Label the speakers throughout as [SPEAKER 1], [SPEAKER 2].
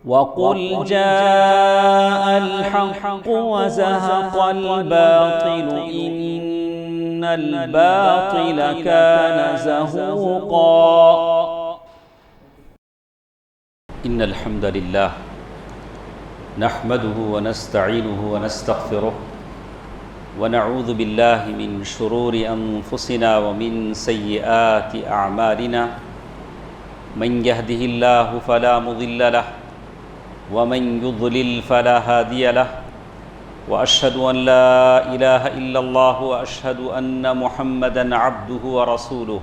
[SPEAKER 1] وقل جاء الحق وزهق الباطل إن الباطل كان زهوقا إن الحمد لله نحمده ونستعينه ونستغفره ونعوذ بالله من شرور أنفسنا ومن سيئات أعمالنا من يهده الله فلا مضل له ومن يضلل فلا هادي له وأشهد أن لا إله إلا الله وأشهد أن محمدًا عبده ورسوله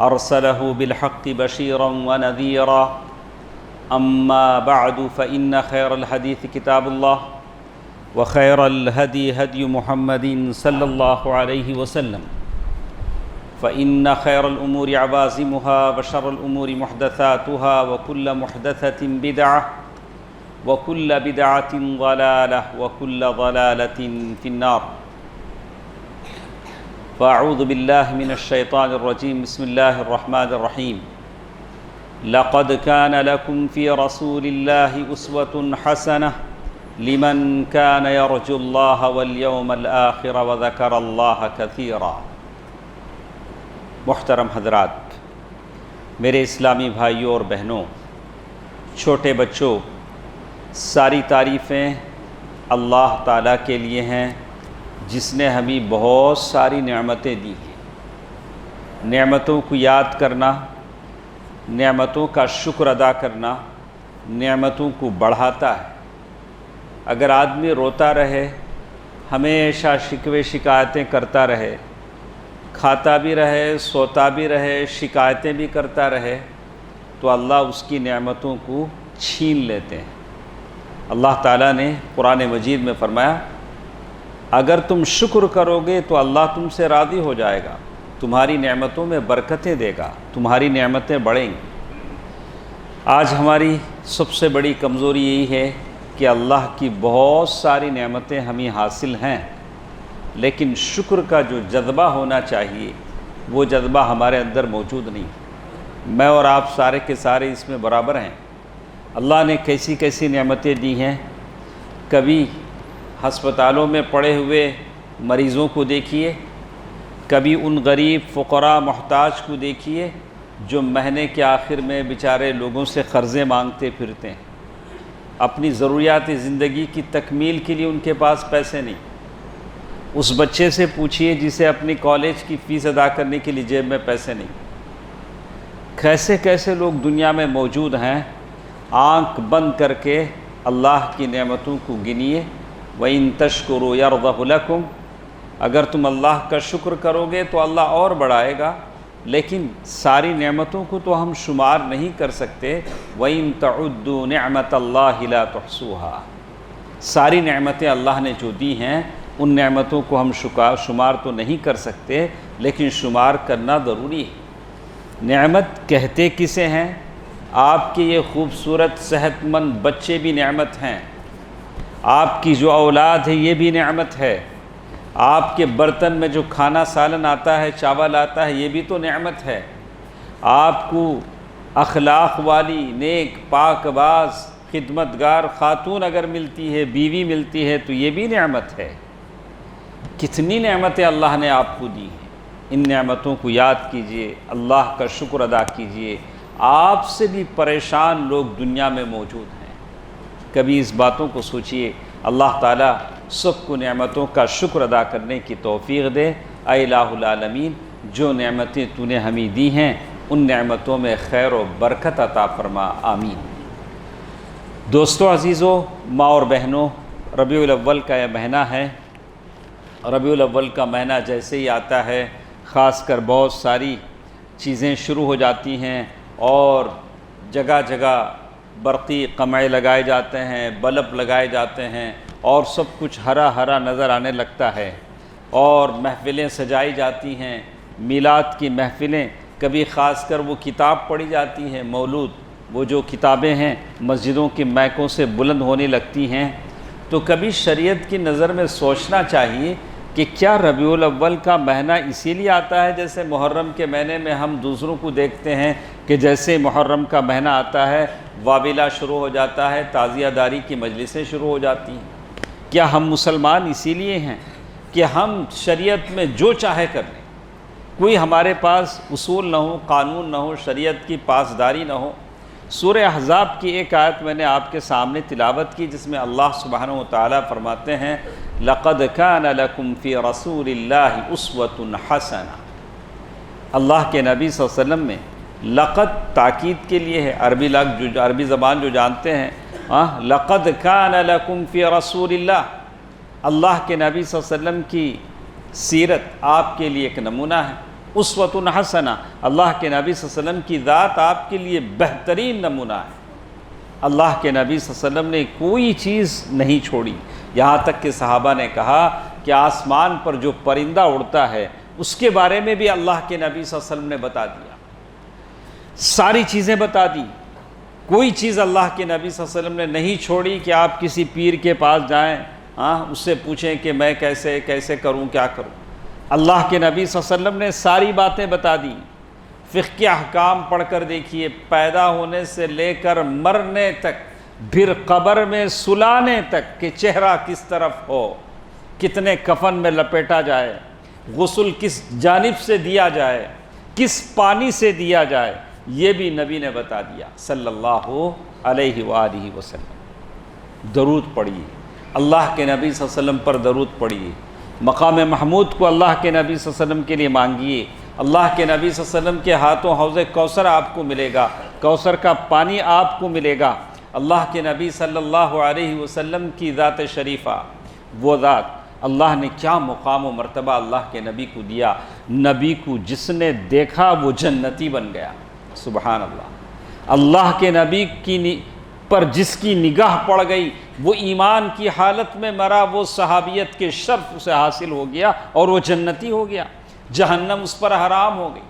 [SPEAKER 1] أرسله بالحق بشيرا ونذيرا أما بعد فإن خير الحديث كتاب الله وخير الهدي هدي محمد صلى الله عليه وسلم فإن خير الأمور عوازمها وشر الأمور محدثاتها وكل محدثة بدعة وكل بدعة ضلالة وكل ضلالة في النار فأعوذ بالله من الشيطان الرجيم بسم الله الرحمن الرحيم لقد كان لكم في رسول الله أسوة حسنة لمن كان يرجو الله واليوم الآخر وذكر الله كثيرا محترم حضرات، میرے اسلامی بھائیوں اور بہنوں، چھوٹے بچوں، ساری تعریفیں اللہ تعالیٰ کے لیے ہیں جس نے ہمیں بہت ساری نعمتیں دی ہیں۔ نعمتوں کو یاد کرنا، نعمتوں کا شکر ادا کرنا نعمتوں کو بڑھاتا ہے۔ اگر آدمی روتا رہے، ہمیشہ شکوے شکایتیں کرتا رہے، کھاتا بھی رہے، سوتا بھی رہے، شکایتیں بھی کرتا رہے، تو اللہ اس کی نعمتوں کو چھین لیتے ہیں۔ اللہ تعالیٰ نے قرآن مجید میں فرمایا، اگر تم شکر کرو گے تو اللہ تم سے راضی ہو جائے گا، تمہاری نعمتوں میں برکتیں دے گا، تمہاری نعمتیں بڑھیں گی۔ آج ہماری سب سے بڑی کمزوری یہی ہے کہ اللہ کی بہت ساری نعمتیں ہمیں حاصل ہیں، لیکن شکر کا جو جذبہ ہونا چاہیے وہ جذبہ ہمارے اندر موجود نہیں۔ میں اور آپ سارے کے سارے اس میں برابر ہیں۔ اللہ نے کیسی کیسی نعمتیں دی ہیں۔ کبھی ہسپتالوں میں پڑے ہوئے مریضوں کو دیکھیے، کبھی ان غریب فقراء محتاج کو دیکھیے جو مہینے کے آخر میں بیچارے لوگوں سے قرضے مانگتے پھرتے ہیں، اپنی ضروریات زندگی کی تکمیل کے لیے ان کے پاس پیسے نہیں۔ اس بچے سے پوچھئے جسے اپنی کالج کی فیس ادا کرنے کے لیے جیب میں پیسے نہیں۔ کیسے کیسے لوگ دنیا میں موجود ہیں، آنکھ بند کر کے اللہ کی نعمتوں کو گنیے۔ وَإِن تَشْكُرُوا يَرْضَهُ لَكُمْ، اگر تم اللہ کا شکر کرو گے تو اللہ اور بڑھائے گا، لیکن ساری نعمتوں کو تو ہم شمار نہیں کر سکتے۔ وَإِن تَعُدُّوا نِعْمَةَ اللَّهِ لَا تُحْصُوهَا، ساری نعمتیں اللہ نے جو دی ہیں ان نعمتوں کو ہم شمار تو نہیں کر سکتے، لیکن شمار کرنا ضروری ہے۔ نعمت کہتے کسے ہیں؟ آپ کے یہ خوبصورت صحت مند بچے بھی نعمت ہیں، آپ کی جو اولاد ہے یہ بھی نعمت ہے، آپ کے برتن میں جو کھانا سالن آتا ہے، چاول آتا ہے، یہ بھی تو نعمت ہے۔ آپ کو اخلاق والی، نیک، پاک باز، خدمتگار خاتون اگر ملتی ہے، بیوی ملتی ہے، تو یہ بھی نعمت ہے۔ کتنی نعمتیں اللہ نے آپ کو دی ہیں۔ ان نعمتوں کو یاد کیجئے، اللہ کا شکر ادا کیجئے۔ آپ سے بھی پریشان لوگ دنیا میں موجود ہیں، کبھی اس باتوں کو سوچئے۔ اللہ تعالیٰ سب کو نعمتوں کا شکر ادا کرنے کی توفیق دے۔ اے الہ العالمین، جو نعمتیں تو نے ہمیں دی ہیں ان نعمتوں میں خیر و برکت عطا فرما، آمین۔ دوستو عزیزو، ماں اور بہنوں، ربیع الاول کا یہ مہینہ ہے۔ ربیع الاول کا مہینہ جیسے ہی آتا ہے، خاص کر بہت ساری چیزیں شروع ہو جاتی ہیں اور جگہ جگہ برقی قمعے لگائے جاتے ہیں، بلب لگائے جاتے ہیں اور سب کچھ ہرا ہرا نظر آنے لگتا ہے، اور محفلیں سجائی جاتی ہیں، میلاد کی محفلیں، کبھی خاص کر وہ کتاب پڑھی جاتی ہے مولود، وہ جو کتابیں ہیں مسجدوں کے میکوں سے بلند ہونے لگتی ہیں۔ تو کبھی شریعت کی نظر میں سوچنا چاہیے کہ کیا ربیع الاول کا مہینہ اسی لیے آتا ہے جیسے محرم کے مہینے میں ہم دوسروں کو دیکھتے ہیں کہ جیسے محرم کا مہینہ آتا ہے وابلہ شروع ہو جاتا ہے، تعزیہ داری کی مجلسیں شروع ہو جاتی ہیں۔ کیا ہم مسلمان اسی لیے ہیں کہ ہم شریعت میں جو چاہے کر لیں، کوئی ہمارے پاس اصول نہ ہو، قانون نہ ہو، شریعت کی پاسداری نہ ہو؟ سورہ احزاب کی ایک آیت میں نے آپ کے سامنے تلاوت کی، جس میں اللہ سبحانہ و تعالیٰ فرماتے ہیں لَقَدْ كَانَ لَكُمْ فِي رَسُولِ اللَّهِ أُسْوَةٌ حَسَنَةٌ۔ اللہ کے نبی صلی اللہ علیہ وسلم میں لقد تاکید کے لیے ہے۔ عربی زبان جو جانتے ہیں، لَقَدْ كَانَ لَكُمْ فِي رَسُولِ اللَّهِ، اللہ کے نبی صلی اللہ علیہ وسلم کی سیرت آپ کے لیے ایک نمونہ ہے۔ اسوۃ حسنہ، اللہ کے نبی صلی اللہ علیہ وسلم کی ذات آپ کے لیے بہترین نمونہ ہے۔ اللہ کے نبی صلی اللہ علیہ وسلم نے کوئی چیز نہیں چھوڑی، یہاں تک کہ صحابہ نے کہا کہ آسمان پر جو پرندہ اڑتا ہے اس کے بارے میں بھی اللہ کے نبی صلی اللہ علیہ وسلم نے بتا دیا، ساری چیزیں بتا دی۔ کوئی چیز اللہ کے نبی صلی اللہ علیہ وسلم نے نہیں چھوڑی کہ آپ کسی پیر کے پاس جائیں، اس سے پوچھیں کہ میں کیسے کروں، کیا کروں۔ اللہ کے نبی صلی اللہ علیہ وسلم نے ساری باتیں بتا دی۔ فقہ کے احکام پڑھ کر دیکھیے، پیدا ہونے سے لے کر مرنے تک، پھر قبر میں سلانے تک کہ چہرہ کس طرف ہو، کتنے کفن میں لپیٹا جائے، غسل کس جانب سے دیا جائے، کس پانی سے دیا جائے، یہ بھی نبی نے بتا دیا صلی اللہ علیہ وآلہ وسلم۔ درود پڑھیے، اللہ کے نبی صلی اللہ علیہ وسلم پر درود پڑھیے، مقام محمود کو اللہ کے نبی صلی اللہ علیہ وسلم کے لیے مانگیے۔ اللہ کے نبی صلی اللہ علیہ وسلم کے ہاتھوں حوض کوثر آپ کو ملے گا، کوثر کا پانی آپ کو ملے گا۔ اللہ کے نبی صلی اللہ علیہ وسلم کی ذات شریفہ، وہ ذات، اللہ نے کیا مقام و مرتبہ اللہ کے نبی کو دیا۔ نبی کو جس نے دیکھا وہ جنتی بن گیا، سبحان اللہ۔ اللہ کے نبی پر جس کی نگاہ پڑ گئی وہ ایمان کی حالت میں مرا، وہ صحابیت کے شرف اسے حاصل ہو گیا اور وہ جنتی ہو گیا، جہنم اس پر حرام ہو گئی۔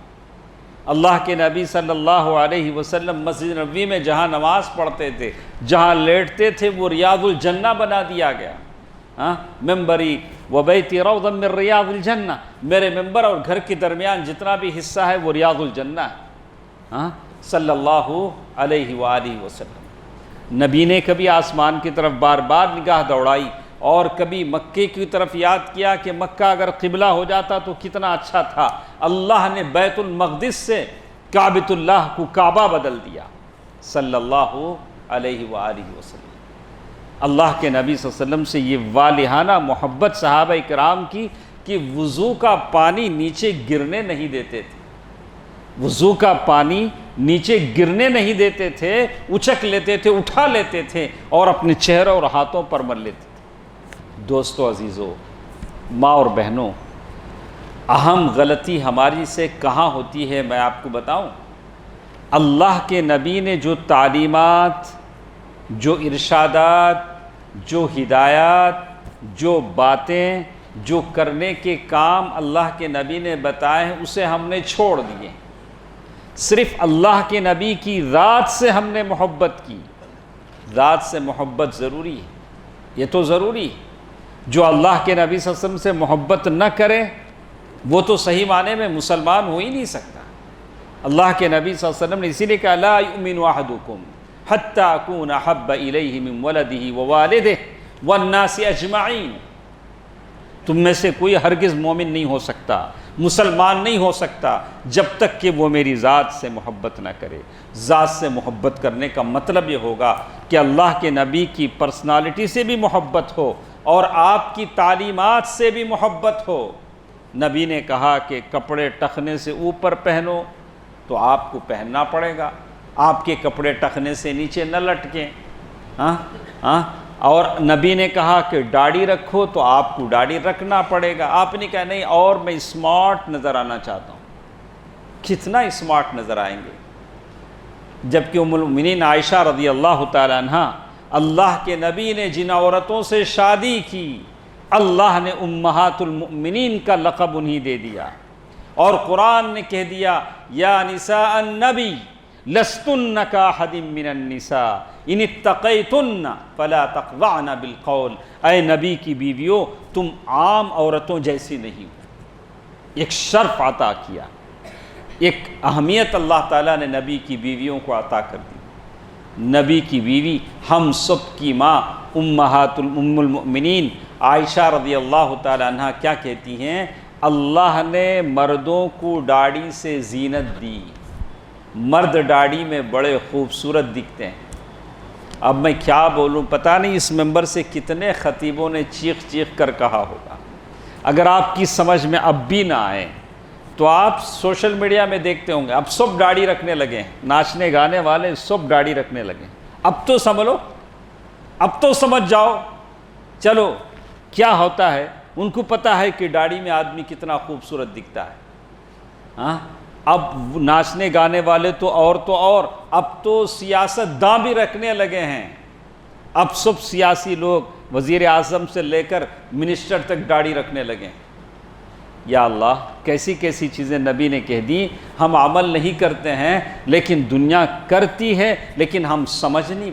[SPEAKER 1] اللہ کے نبی صلی اللہ علیہ وسلم مسجد نبوی میں جہاں نماز پڑھتے تھے، جہاں لیٹتے تھے، وہ ریاض الجنہ بنا دیا گیا۔ ممبری و بیتی روضا من ریاض الجنہ، میرے ممبر اور گھر کے درمیان جتنا بھی حصہ ہے وہ ریاض الجنہ ہے، صلی اللہ علیہ وآلہ وسلم۔ نبی نے کبھی آسمان کی طرف بار بار نگاہ دوڑائی اور کبھی مکے کی طرف یاد کیا کہ مکہ اگر قبلہ ہو جاتا تو کتنا اچھا تھا۔ اللہ نے بیت المقدس سے کعبۃ اللہ کو کعبہ بدل دیا، صلی اللہ علیہ وآلہ وسلم۔ اللہ کے نبی صلی اللہ علیہ وسلم سے یہ والہانہ محبت صحابہ کرام کی کہ وضو کا پانی نیچے گرنے نہیں دیتے تھے، وضو کا پانی نیچے گرنے نہیں دیتے تھے، اچک لیتے تھے، اٹھا لیتے تھے اور اپنے چہرے اور ہاتھوں پر مل لیتے تھے۔ دوستو عزیزو، ماں اور بہنوں، اہم غلطی ہماری سے کہاں ہوتی ہے میں آپ کو بتاؤں؟ اللہ کے نبی نے جو تعلیمات، جو ارشادات، جو ہدایات، جو باتیں، جو کرنے کے کام اللہ کے نبی نے بتائے ہیں اسے ہم نے چھوڑ دیے۔ صرف اللہ کے نبی کی ذات سے ہم نے محبت کی۔ ذات سے محبت ضروری ہے، یہ تو ضروری ہے۔ جو اللہ کے نبی صلی اللہ علیہ وسلم سے محبت نہ کرے وہ تو صحیح معنی میں مسلمان ہو ہی نہیں سکتا۔ اللہ کے نبی صلی اللہ علیہ وسلم نے اسی لیے کہا لا یؤمن احدکم حتی اکون احب الیہ من ولدہ ووالدہ والناس اجمعین۔ تم میں سے کوئی ہرگز مومن نہیں ہو سکتا، مسلمان نہیں ہو سکتا جب تک کہ وہ میری ذات سے محبت نہ کرے۔ ذات سے محبت کرنے کا مطلب یہ ہوگا کہ اللہ کے نبی کی پرسنالٹی سے بھی محبت ہو اور آپ کی تعلیمات سے بھی محبت ہو۔ نبی نے کہا کہ کپڑے ٹخنے سے اوپر پہنو تو آپ کو پہننا پڑے گا، آپ کے کپڑے ٹخنے سے نیچے نہ لٹکیں۔ اور نبی نے کہا کہ داڑھی رکھو تو آپ کو داڑھی رکھنا پڑے گا۔ آپ نے کہا نہیں اور میں اسمارٹ نظر آنا چاہتا ہوں۔ کتنا اسمارٹ نظر آئیں گے؟ جبکہ ام المؤمنین عائشہ رضی اللہ تعالیٰ عنہ، اللہ کے نبی نے جن عورتوں سے شادی کی اللہ نے امہات المؤمنین کا لقب انہیں دے دیا، اور قرآن نے کہہ دیا یا نساء النبی لستن کاحد من النساء ان اتقیتن فلا تخضعن بالقول۔ اے نبی کی بیویوں تم عام عورتوں جیسی نہیں ہو۔ ایک شرف عطا کیا، ایک اہمیت اللہ تعالیٰ نے نبی کی بیویوں کو عطا کر دی۔ نبی کی بیوی، ہم سب کی ماں ام المؤمنین عائشہ رضی اللہ تعالی عنہ کیا کہتی ہیں؟ اللہ نے مردوں کو داڑھی سے زینت دی، مرد داڑھی میں بڑے خوبصورت دکھتے ہیں۔ اب میں کیا بولوں، پتہ نہیں اس ممبر سے کتنے خطیبوں نے چیخ چیخ کر کہا ہوگا۔ اگر آپ کی سمجھ میں اب بھی نہ آئے تو آپ سوشل میڈیا میں دیکھتے ہوں گے، اب سب داڑھی رکھنے لگے ہیں، ناچنے گانے والے سب داڑھی رکھنے لگے ہیں۔ اب تو سنبھلو، اب تو سمجھ جاؤ۔ چلو کیا ہوتا ہے، ان کو پتہ ہے کہ داڑھی میں آدمی کتنا خوبصورت دکھتا ہے۔ ہاں، اب ناچنے گانے والے تو اور اب تو سیاست داں بھی رکھنے لگے ہیں۔ اب سب سیاسی لوگ وزیر اعظم سے لے کر منسٹر تک داڑھی رکھنے لگے ہیں۔ یا اللہ، کیسی کیسی چیزیں نبی نے کہہ دی، ہم عمل نہیں کرتے ہیں لیکن دنیا کرتی ہے، لیکن ہم سمجھ نہیں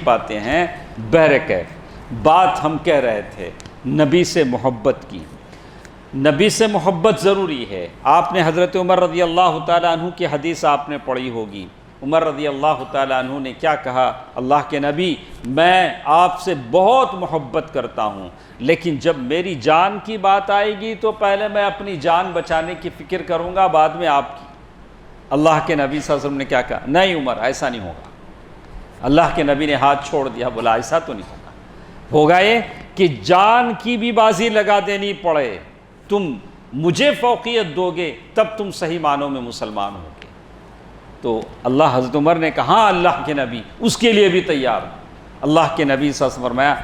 [SPEAKER 1] پاتے ہیں۔ بہرکیف بات ہم کہہ رہے تھے نبی سے محبت کی۔ نبی سے محبت ضروری ہے۔ آپ نے حضرت عمر رضی اللہ تعالیٰ عنہ کی حدیث آپ نے پڑھی ہوگی۔ عمر رضی اللہ تعالیٰ عنہ نے کیا کہا؟ اللہ کے نبی، میں آپ سے بہت محبت کرتا ہوں، لیکن جب میری جان کی بات آئے گی تو پہلے میں اپنی جان بچانے کی فکر کروں گا، بعد میں آپ کی۔ اللہ کے نبی صلی اللہ علیہ وسلم نے کیا کہا؟ نہیں عمر، ایسا نہیں ہوگا۔ اللہ کے نبی نے ہاتھ چھوڑ دیا، بولا ایسا تو نہیں ہوگا یہ کہ جان کی بھی بازی لگا دینی پڑے، تم مجھے فوقیت دو گے تب تم صحیح معنوں میں مسلمان ہو گے۔ تو اللہ، حضرت عمر نے کہا ہاں اللہ کے نبی اس کے لیے بھی تیار ہوں۔ اللہ کے نبی صلی اللہ علیہ وسلم فرمایا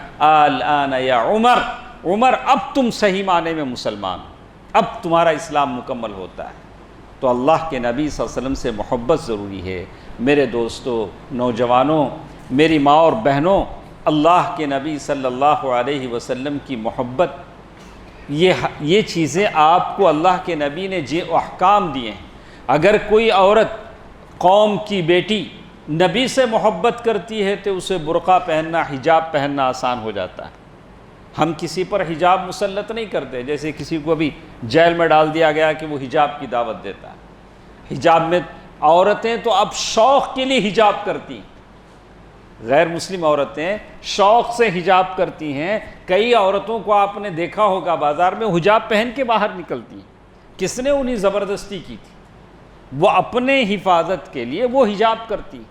[SPEAKER 1] الآن یا عمر، عمر اب تم صحیح معنی میں مسلمان ہو، اب تمہارا اسلام مکمل ہوتا ہے۔ تو اللہ کے نبی صلی اللہ علیہ وسلم سے محبت ضروری ہے۔ میرے دوستو، نوجوانوں، میری ماں اور بہنوں، اللہ کے نبی صلی اللہ علیہ وسلم کی محبت، یہ چیزیں آپ کو اللہ کے نبی نے جو احکام دیے ہیں۔ اگر کوئی عورت، قوم کی بیٹی نبی سے محبت کرتی ہے تو اسے برقع پہننا، حجاب پہننا آسان ہو جاتا ہے۔ ہم کسی پر حجاب مسلط نہیں کرتے، جیسے کسی کو ابھی جیل میں ڈال دیا گیا کہ وہ حجاب کی دعوت دیتا ہے۔ حجاب میں عورتیں تو اب شوق کے لیے حجاب کرتی ہیں، غیر مسلم عورتیں شوق سے حجاب کرتی ہیں۔ کئی عورتوں کو آپ نے دیکھا ہوگا بازار میں حجاب پہن کے باہر نکلتی ہیں۔ کس نے انہیں زبردستی کی تھی؟ وہ اپنے حفاظت کے لیے وہ حجاب کرتی۔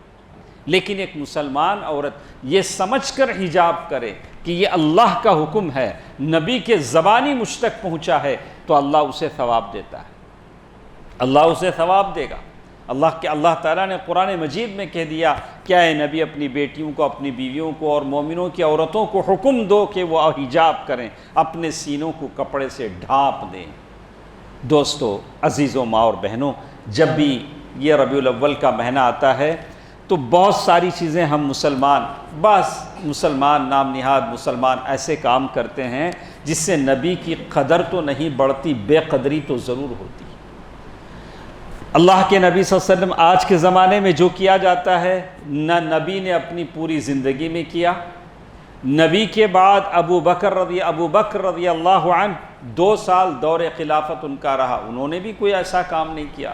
[SPEAKER 1] لیکن ایک مسلمان عورت یہ سمجھ کر حجاب کرے کہ یہ اللہ کا حکم ہے، نبی کے زبانی مجھ تک پہنچا ہے، تو اللہ اسے ثواب دیتا ہے، اللہ اسے ثواب دے گا۔ اللہ تعالیٰ نے قرآن مجید میں کہہ دیا، کیا اے نبی اپنی بیٹیوں کو، اپنی بیویوں کو اور مومنوں کی عورتوں کو حکم دو کہ وہ حجاب کریں، اپنے سینوں کو کپڑے سے ڈھانپ دیں۔ دوستو، عزیزوں، ماں اور بہنوں، جب بھی یہ ربیع الاول کا مہینہ آتا ہے تو بہت ساری چیزیں ہم مسلمان نام نہاد مسلمان ایسے کام کرتے ہیں جس سے نبی کی قدر تو نہیں بڑھتی، بے قدری تو ضرور ہوتی ہے۔ اللہ کے نبی صلی اللہ علیہ وسلم آج کے زمانے میں جو کیا جاتا ہے، نہ نبی نے اپنی پوری زندگی میں کیا۔ نبی کے بعد ابو بکر رضی اللہ عنہ 2 سال دور خلافت ان کا رہا، انہوں نے بھی کوئی ایسا کام نہیں کیا،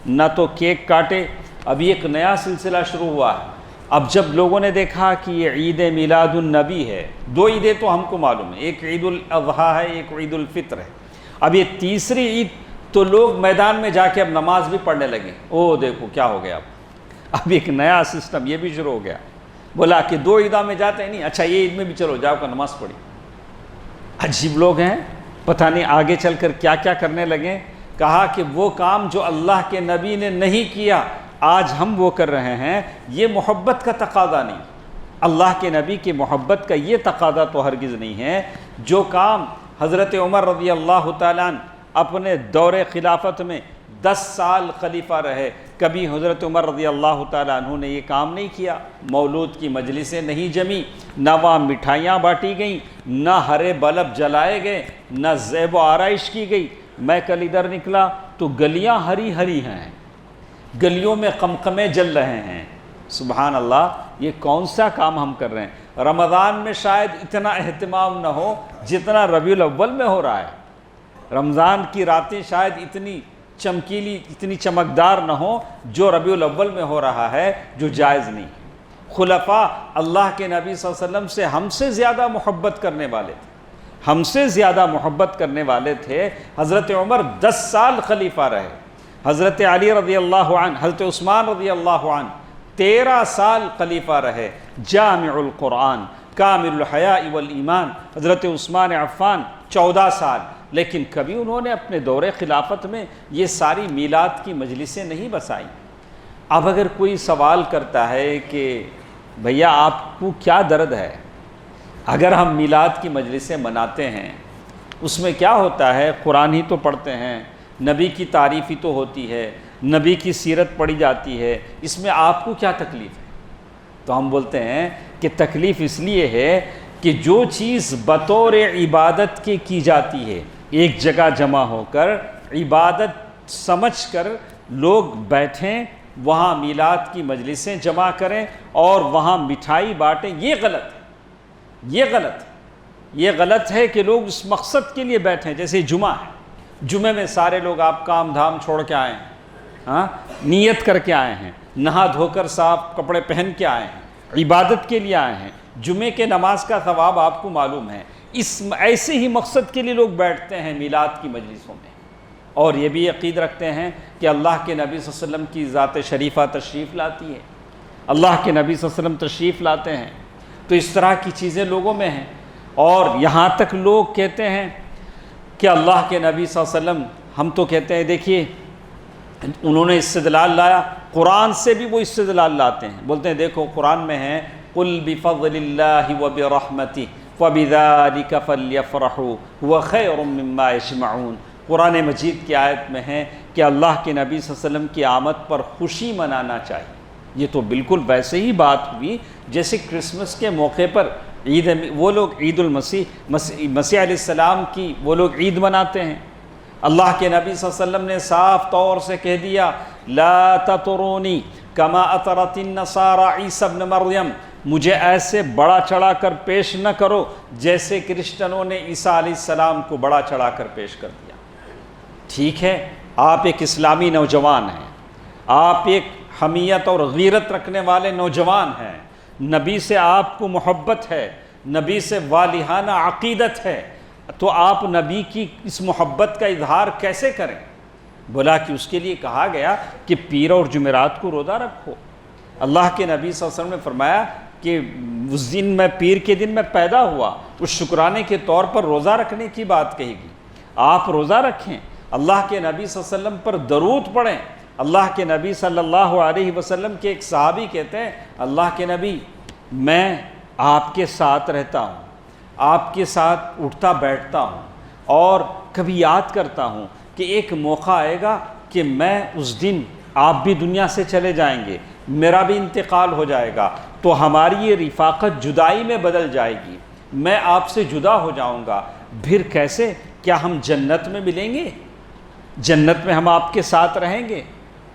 [SPEAKER 1] نہ تو کیک کاٹے۔ ابھی ایک نیا سلسلہ شروع ہوا ہے۔ اب جب لوگوں نے دیکھا کہ یہ عید میلاد النبی ہے، 2 عیدیں تو ہم کو معلوم ہے، ایک عید الاضحیٰ ہے، ایک عید الفطر ہے، اب یہ تیسری عید، تو لوگ میدان میں جا کے اب نماز بھی پڑھنے لگے۔ او دیکھو کیا ہو گیا، اب ایک نیا سسٹم یہ بھی شروع ہو گیا، بولا کہ 2 عیدوں میں جاتے ہیں نہیں، اچھا یہ عید میں بھی چلو جاؤ کا نماز پڑھی۔ عجیب لوگ ہیں، پتہ نہیں آگے چل کر کیا کیا کرنے لگے۔ کہا کہ وہ کام جو اللہ کے نبی نے نہیں کیا آج ہم وہ کر رہے ہیں، یہ محبت کا تقاضا نہیں، اللہ کے نبی کی محبت کا یہ تقاضا تو ہرگز نہیں ہے۔ جو کام حضرت عمر رضی اللہ تعالیٰ عنہ اپنے دور خلافت میں 10 سال خلیفہ رہے، کبھی حضرت عمر رضی اللہ تعالیٰ عنہ نے یہ کام نہیں کیا۔ مولود کی مجلسیں نہیں جمی، نہ وہاں مٹھائیاں بانٹی گئیں، نہ ہرے بلب جلائے گئے، نہ زیب و آرائش کی گئی۔ میں کل ادھر نکلا تو گلیاں ہری ہری ہیں، گلیوں میں قمقمے جل رہے ہیں۔ سبحان اللہ، یہ کون سا کام ہم کر رہے ہیں؟ رمضان میں شاید اتنا اہتمام نہ ہو جتنا ربیع الاول میں ہو رہا ہے، رمضان کی راتیں شاید اتنی چمکیلی اتنی چمکدار نہ ہو جو ربیع الاول میں ہو رہا ہے، جو جائز نہیں۔ خلفاء اللہ کے نبی صلی اللہ علیہ وسلم سے ہم سے زیادہ محبت کرنے والے تھے، ہم سے زیادہ محبت کرنے والے تھے۔ حضرت عمر 10 سال خلیفہ رہے، حضرت علی رضی اللہ عنہ، حضرت عثمان رضی اللہ عنہ 13 سال خلیفہ رہے۔ جامع القرآن، کامل الحیاء والایمان حضرت عثمان عفان 14 سال، لیکن کبھی انہوں نے اپنے دور خلافت میں یہ ساری میلاد کی مجلسیں نہیں بسائیں۔ اب اگر کوئی سوال کرتا ہے کہ بھیا آپ کو کیا درد ہے اگر ہم میلاد کی مجلسیں مناتے ہیں، اس میں کیا ہوتا ہے؟ قرآن ہی تو پڑھتے ہیں، نبی کی تعریف ہی تو ہوتی ہے، نبی کی سیرت پڑھی جاتی ہے، اس میں آپ کو کیا تکلیف ہے؟ تو ہم بولتے ہیں کہ تکلیف اس لیے ہے کہ جو چیز بطور عبادت کے کی جاتی ہے، ایک جگہ جمع ہو کر عبادت سمجھ کر لوگ بیٹھیں، وہاں میلاد کی مجلسیں جمع کریں اور وہاں مٹھائی بانٹیں، یہ غلط ہے، یہ غلط ہے، یہ غلط ہے کہ لوگ اس مقصد کے لیے بیٹھیں۔ جیسے جمعہ ہے، جمعے میں سارے لوگ آپ کام دھام چھوڑ کے آئے ہیں، نیت کر کے آئے ہیں، نہا دھو کر صاف کپڑے پہن کے آئے ہیں، عبادت کے لیے آئے ہیں، جمعے کے نماز کا ثواب آپ کو معلوم ہے۔ اس ایسے ہی مقصد کے لیے لوگ بیٹھتے ہیں میلاد کی مجلسوں میں، اور یہ بھی عقید رکھتے ہیں کہ اللہ کے نبی صلی اللہ علیہ وسلم کی ذات شریفہ تشریف لاتی ہے، اللہ کے نبی صلی اللہ علیہ وسلم تشریف لاتے ہیں۔ تو اس طرح کی چیزیں لوگوں میں ہیں، اور یہاں تک لوگ کہتے ہیں کہ اللہ کے نبی صلی اللہ علیہ وسلم، ہم تو کہتے ہیں دیکھیے انہوں نے استدلال لایا، قرآن سے بھی وہ استدلال لاتے ہیں، بولتے ہیں دیکھو قرآن میں ہے قُلْ بِفَضْلِ اللَّهِ وَبِرَحْمَتِهِ فَبِذَلِكَ فَلْيَفْرَحُوا هُوَ خَيْرٌ مِّمَّا يَجْمَعُونَ۔ قرآن مجید کی آیت میں ہے کہ اللہ کے نبی صلی اللہ علیہ وسلم کی آمد پر خوشی منانا چاہیے۔ یہ تو بالکل ویسے ہی بات ہوئی جیسے کرسمس کے موقع پر وہ لوگ عید مسیح علیہ السلام کی وہ لوگ عید مناتے ہیں۔ اللہ کے نبی صلی اللہ علیہ وسلم نے صاف طور سے کہہ دیا لا تطرونی کما اطرت النصارى عیسی ابن مریم، مجھے ایسے بڑا چڑھا کر پیش نہ کرو جیسے کرسچنوں نے عیسیٰ علیہ السلام کو بڑا چڑھا کر پیش کر دیا۔ ٹھیک ہے، آپ ایک اسلامی نوجوان ہیں، آپ ایک حمیت اور غیرت رکھنے والے نوجوان ہیں، نبی سے آپ کو محبت ہے، نبی سے والہانہ عقیدت ہے، تو آپ نبی کی اس محبت کا اظہار کیسے کریں؟ بولا کہ اس کے لیے کہا گیا کہ پیر اور جمعرات کو روزہ رکھو۔ اللہ کے نبی صلی اللہ علیہ وسلم نے فرمایا کہ اس دن میں پیر کے دن میں پیدا ہوا، اس شکرانے کے طور پر روزہ رکھنے کی بات کہی گی۔ آپ روزہ رکھیں، اللہ کے نبی صلی اللہ علیہ وسلم پر درود پڑھیں۔ اللہ کے نبی صلی اللہ علیہ وسلم کے ایک صحابی کہتے ہیں اللہ کے نبی میں آپ کے ساتھ رہتا ہوں، آپ کے ساتھ اٹھتا بیٹھتا ہوں، اور کبھی یاد کرتا ہوں کہ ایک موقع آئے گا کہ میں اس دن آپ بھی دنیا سے چلے جائیں گے، میرا بھی انتقال ہو جائے گا، تو ہماری یہ رفاقت جدائی میں بدل جائے گی، میں آپ سے جدا ہو جاؤں گا۔ پھر کیسے؟ کیا ہم جنت میں ملیں گے؟ جنت میں ہم آپ کے ساتھ رہیں گے؟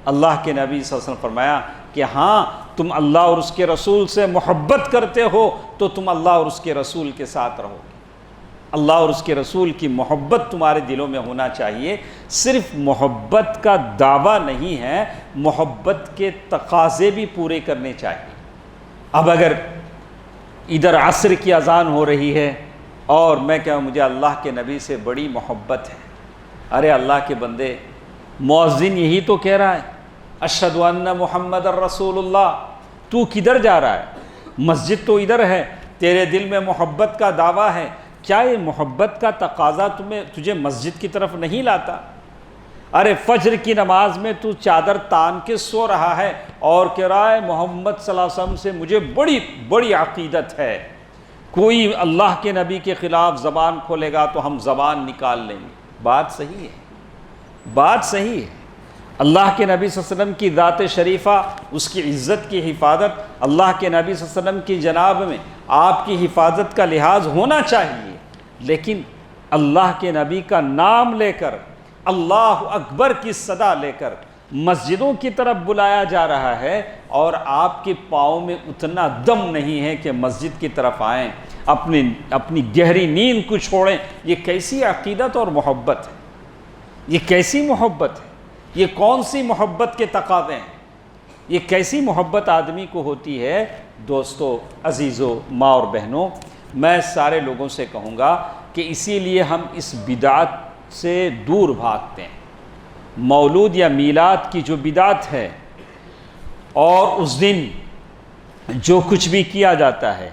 [SPEAKER 1] اللہ کے نبی صلی اللہ علیہ وسلم فرمایا کہ ہاں، تم اللہ اور اس کے رسول سے محبت کرتے ہو تو تم اللہ اور اس کے رسول کے ساتھ رہو گے۔ اللہ اور اس کے رسول کی محبت تمہارے دلوں میں ہونا چاہیے۔ صرف محبت کا دعویٰ نہیں ہے، محبت کے تقاضے بھی پورے کرنے چاہیے۔ اب اگر ادھر عصر کی اذان ہو رہی ہے اور میں کہوں مجھے اللہ کے نبی سے بڑی محبت ہے، ارے اللہ کے بندے، مؤذن یہی تو کہہ رہا ہے اشہد ان محمد الرسول اللہ، تو کدھر جا رہا ہے؟ مسجد تو ادھر ہے، تیرے دل میں محبت کا دعویٰ ہے، کیا یہ محبت کا تقاضا تجھے مسجد کی طرف نہیں لاتا؟ ارے فجر کی نماز میں تو چادر تان کے سو رہا ہے اور کہہ رہا ہے محمد صلی اللہ علیہ وسلم سے مجھے بڑی بڑی عقیدت ہے، کوئی اللہ کے نبی کے خلاف زبان کھولے گا تو ہم زبان نکال لیں گے۔ بات صحیح ہے، بات صحیح ہے۔ اللہ کے نبی صلی اللہ علیہ وسلم کی ذات شریفہ، اس کی عزت کی حفاظت، اللہ کے نبی صلی اللہ علیہ وسلم کی جناب میں آپ کی حفاظت کا لحاظ ہونا چاہیے، لیکن اللہ کے نبی کا نام لے کر، اللہ اکبر کی صدا لے کر مسجدوں کی طرف بلایا جا رہا ہے، اور آپ کے پاؤں میں اتنا دم نہیں ہے کہ مسجد کی طرف آئیں، اپنی گہری نیند کو چھوڑیں۔ یہ کیسی عقیدت اور محبت ہے؟ یہ کیسی محبت ہے؟ یہ کون سی محبت کے تقاضے ہیں؟ یہ کیسی محبت آدمی کو ہوتی ہے؟ دوستو، عزیزو، ماں اور بہنوں، میں سارے لوگوں سے کہوں گا کہ اسی لیے ہم اس بدعت سے دور بھاگتے ہیں۔ مولود یا میلاد کی جو بدعت ہے، اور اس دن جو کچھ بھی کیا جاتا ہے،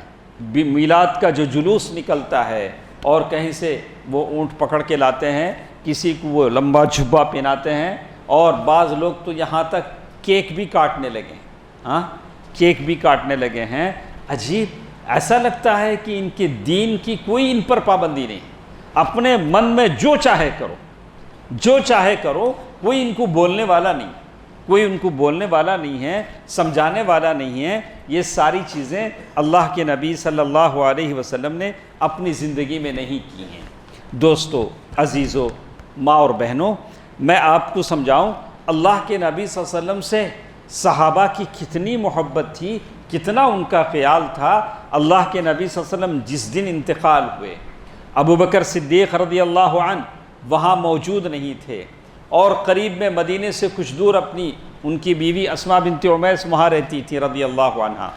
[SPEAKER 1] میلاد کا جو جلوس نکلتا ہے، اور کہیں سے وہ اونٹ پکڑ کے لاتے ہیں، کسی کو وہ لمبا جھبا پہناتے ہیں، اور بعض لوگ تو یہاں تک کیک بھی کاٹنے لگے ہیں۔ ہاں، کیک بھی کاٹنے لگے ہیں۔ عجیب، ایسا لگتا ہے کہ ان کے دین کی کوئی ان پر پابندی نہیں، اپنے من میں جو چاہے کرو، جو چاہے کرو، کوئی ان کو بولنے والا نہیں، کوئی ان کو بولنے والا نہیں ہے، سمجھانے والا نہیں ہے۔ یہ ساری چیزیں اللہ کے نبی صلی اللہ علیہ وسلم نے اپنی زندگی میں نہیں کی ہیں۔ دوستو، عزیزو، ماں اور بہنوں، میں آپ کو سمجھاؤں، اللہ کے نبی صلی اللہ علیہ وسلم سے صحابہ کی کتنی محبت تھی، کتنا ان کا خیال تھا۔ اللہ کے نبی صلی اللہ علیہ وسلم جس دن انتقال ہوئے، ابو بکر صدیق رضی اللہ عنہ وہاں موجود نہیں تھے، اور قریب میں مدینے سے کچھ دور اپنی ان کی بیوی اسماء بنت عمیس وہاں رہتی تھی رضی اللہ عنہا،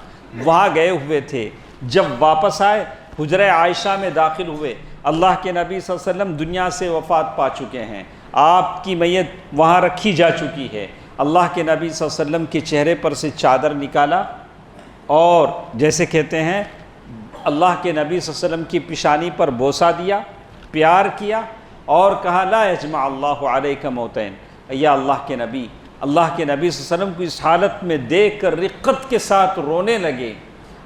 [SPEAKER 1] وہاں گئے ہوئے تھے۔ جب واپس آئے، حجرہ عائشہ میں داخل ہوئے، اللہ کے نبی صلی اللہ علیہ وسلم دنیا سے وفات پا چکے ہیں، آپ کی میت وہاں رکھی جا چکی ہے۔ اللہ کے نبی صلی اللہ علیہ وسلم کے چہرے پر سے چادر نکالا، اور جیسے کہتے ہیں اللہ کے نبی صلی اللہ علیہ وسلم کی پیشانی پر بوسہ دیا، پیار کیا، اور کہا لا یجمع اللہ علیک موتین۔ یا اللہ کے نبی صلی اللہ علیہ وسلم کو اس حالت میں دیکھ کر رقت کے ساتھ رونے لگے،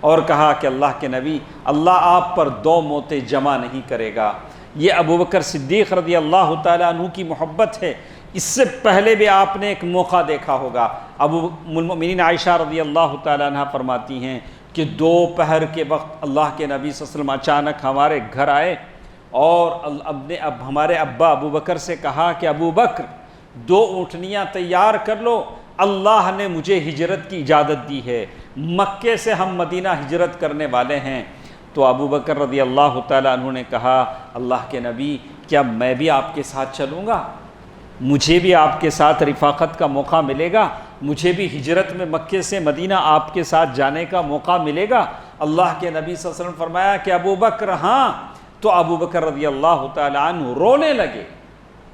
[SPEAKER 1] اور کہا کہ اللہ کے نبی، اللہ آپ پر 2 موتیں جمع نہیں کرے گا۔ یہ ابو بکر صدیق رضی اللہ تعالیٰ عنہ کی محبت ہے۔ اس سے پہلے بھی آپ نے ایک موقع دیکھا ہوگا، ابو المؤمنین عائشہ رضی اللہ تعالیٰ عنہ فرماتی ہیں کہ دوپہر کے وقت اللہ کے نبی صلی اللہ علیہ وسلم اچانک ہمارے گھر آئے، اور اب ہمارے ابا ابو بکر سے کہا کہ ابو بکر 2 اونٹنیاں تیار کر لو، اللہ نے مجھے ہجرت کی اجازت دی ہے، مکے سے ہم مدینہ ہجرت کرنے والے ہیں۔ تو ابو بکر رضی اللہ تعالیٰ عنہ نے کہا اللہ کے نبی، کیا میں بھی آپ کے ساتھ چلوں گا؟ مجھے بھی آپ کے ساتھ رفاقت کا موقع ملے گا، مجھے بھی ہجرت میں مکے سے مدینہ آپ کے ساتھ جانے کا موقع ملے گا؟ اللہ کے نبی صلی اللہ علیہ وسلم فرمایا کہ ابو بکر ہاں۔ تو ابو بکر رضی اللہ تعالیٰ عنہ رونے لگے۔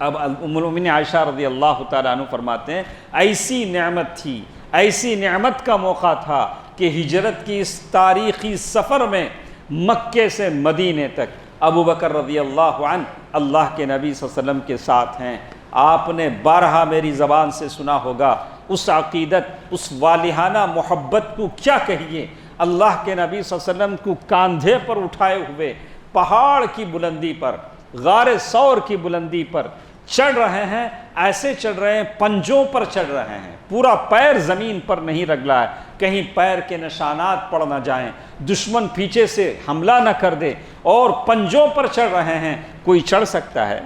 [SPEAKER 1] اب ام المؤمنین عائشہ رضی اللہ تعالیٰ عنہ فرماتے ہیں ایسی نعمت تھی، ایسی نعمت کا موقع تھا کہ ہجرت کی اس تاریخی سفر میں مکے سے مدینے تک ابو بکر رضی اللہ عنہ اللہ کے نبی صلی اللہ علیہ وسلم کے ساتھ ہیں۔ آپ نے بارہا میری زبان سے سنا ہوگا اس عقیدت، اس والہانہ محبت کو کیا کہیے۔ اللہ کے نبی صلی اللہ علیہ وسلم کو کاندھے پر اٹھائے ہوئے پہاڑ کی بلندی پر، غار ثور کی بلندی پر چڑھ رہے ہیں، ایسے چڑھ رہے ہیں پنجوں پر چڑھ رہے ہیں، پورا پیر زمین پر نہیں رگڑا ہے، کہیں پیر کے نشانات پڑ نہ جائیں، دشمن پیچھے سے حملہ نہ کر دے، اور پنجوں پر چڑھ رہے ہیں۔ کوئی چڑھ سکتا ہے؟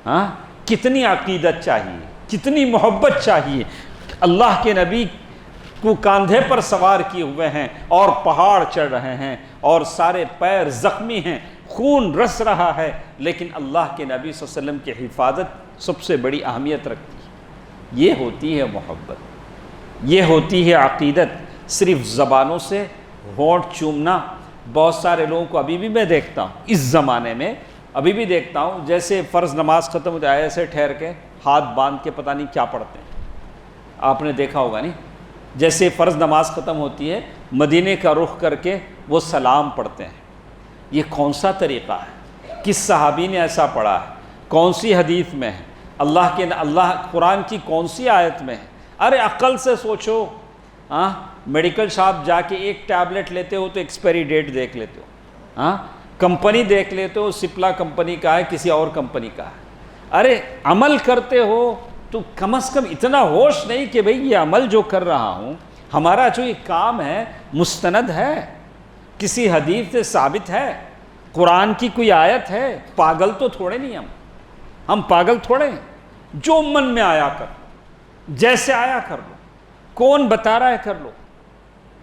[SPEAKER 1] ہاں، کتنی عقیدت چاہیے، کتنی محبت چاہیے۔ اللہ کے نبی کو کاندھے پر سوار کیے ہوئے ہیں اور پہاڑ چڑھ رہے ہیں، اور سارے پیر زخمی ہیں، خون رس رہا ہے، لیکن اللہ کے نبی صلی اللہ علیہ وسلم کی حفاظت سب سے بڑی اہمیت رکھتی ہے۔ یہ ہوتی ہے محبت، یہ ہوتی ہے عقیدت۔ صرف زبانوں سے ہونٹ چومنا، بہت سارے لوگوں کو ابھی بھی میں دیکھتا ہوں، اس زمانے میں ابھی بھی دیکھتا ہوں، جیسے فرض نماز ختم ہو جائے ایسے ٹھہر کے ہاتھ باندھ کے پتہ نہیں کیا پڑھتے ہیں، آپ نے دیکھا ہوگا نہیں؟ جیسے فرض نماز ختم ہوتی ہے، مدینے کا رخ کر کے وہ سلام پڑھتے ہیں۔ یہ کون سا طریقہ ہے؟ کس صحابی نے ایسا پڑھا ہے؟ کون سی حدیث میں ہے؟ اللہ قرآن کی کون سی آیت میں ہے؟ ارے عقل سے سوچو۔ ہاں، میڈیکل شاپ جا کے ایک ٹیبلٹ لیتے ہو تو ایکسپائری ڈیٹ دیکھ لیتے ہو، ہاں، کمپنی دیکھ لیتے ہو، سپلا کمپنی کا ہے، کسی اور کمپنی کا ہے۔ ارے عمل کرتے ہو تو کم از کم اتنا ہوش نہیں کہ بھئی یہ عمل جو کر رہا ہوں، ہمارا جو یہ کام ہے مستند ہے، کسی حدیث سے ثابت ہے، قرآن کی کوئی آیت ہے۔ پاگل تو تھوڑے نہیں ہم پاگل تھوڑے ہیں۔ جو من میں آیا کر، جیسے آیا کر لو، کون بتا رہا ہے کر لو۔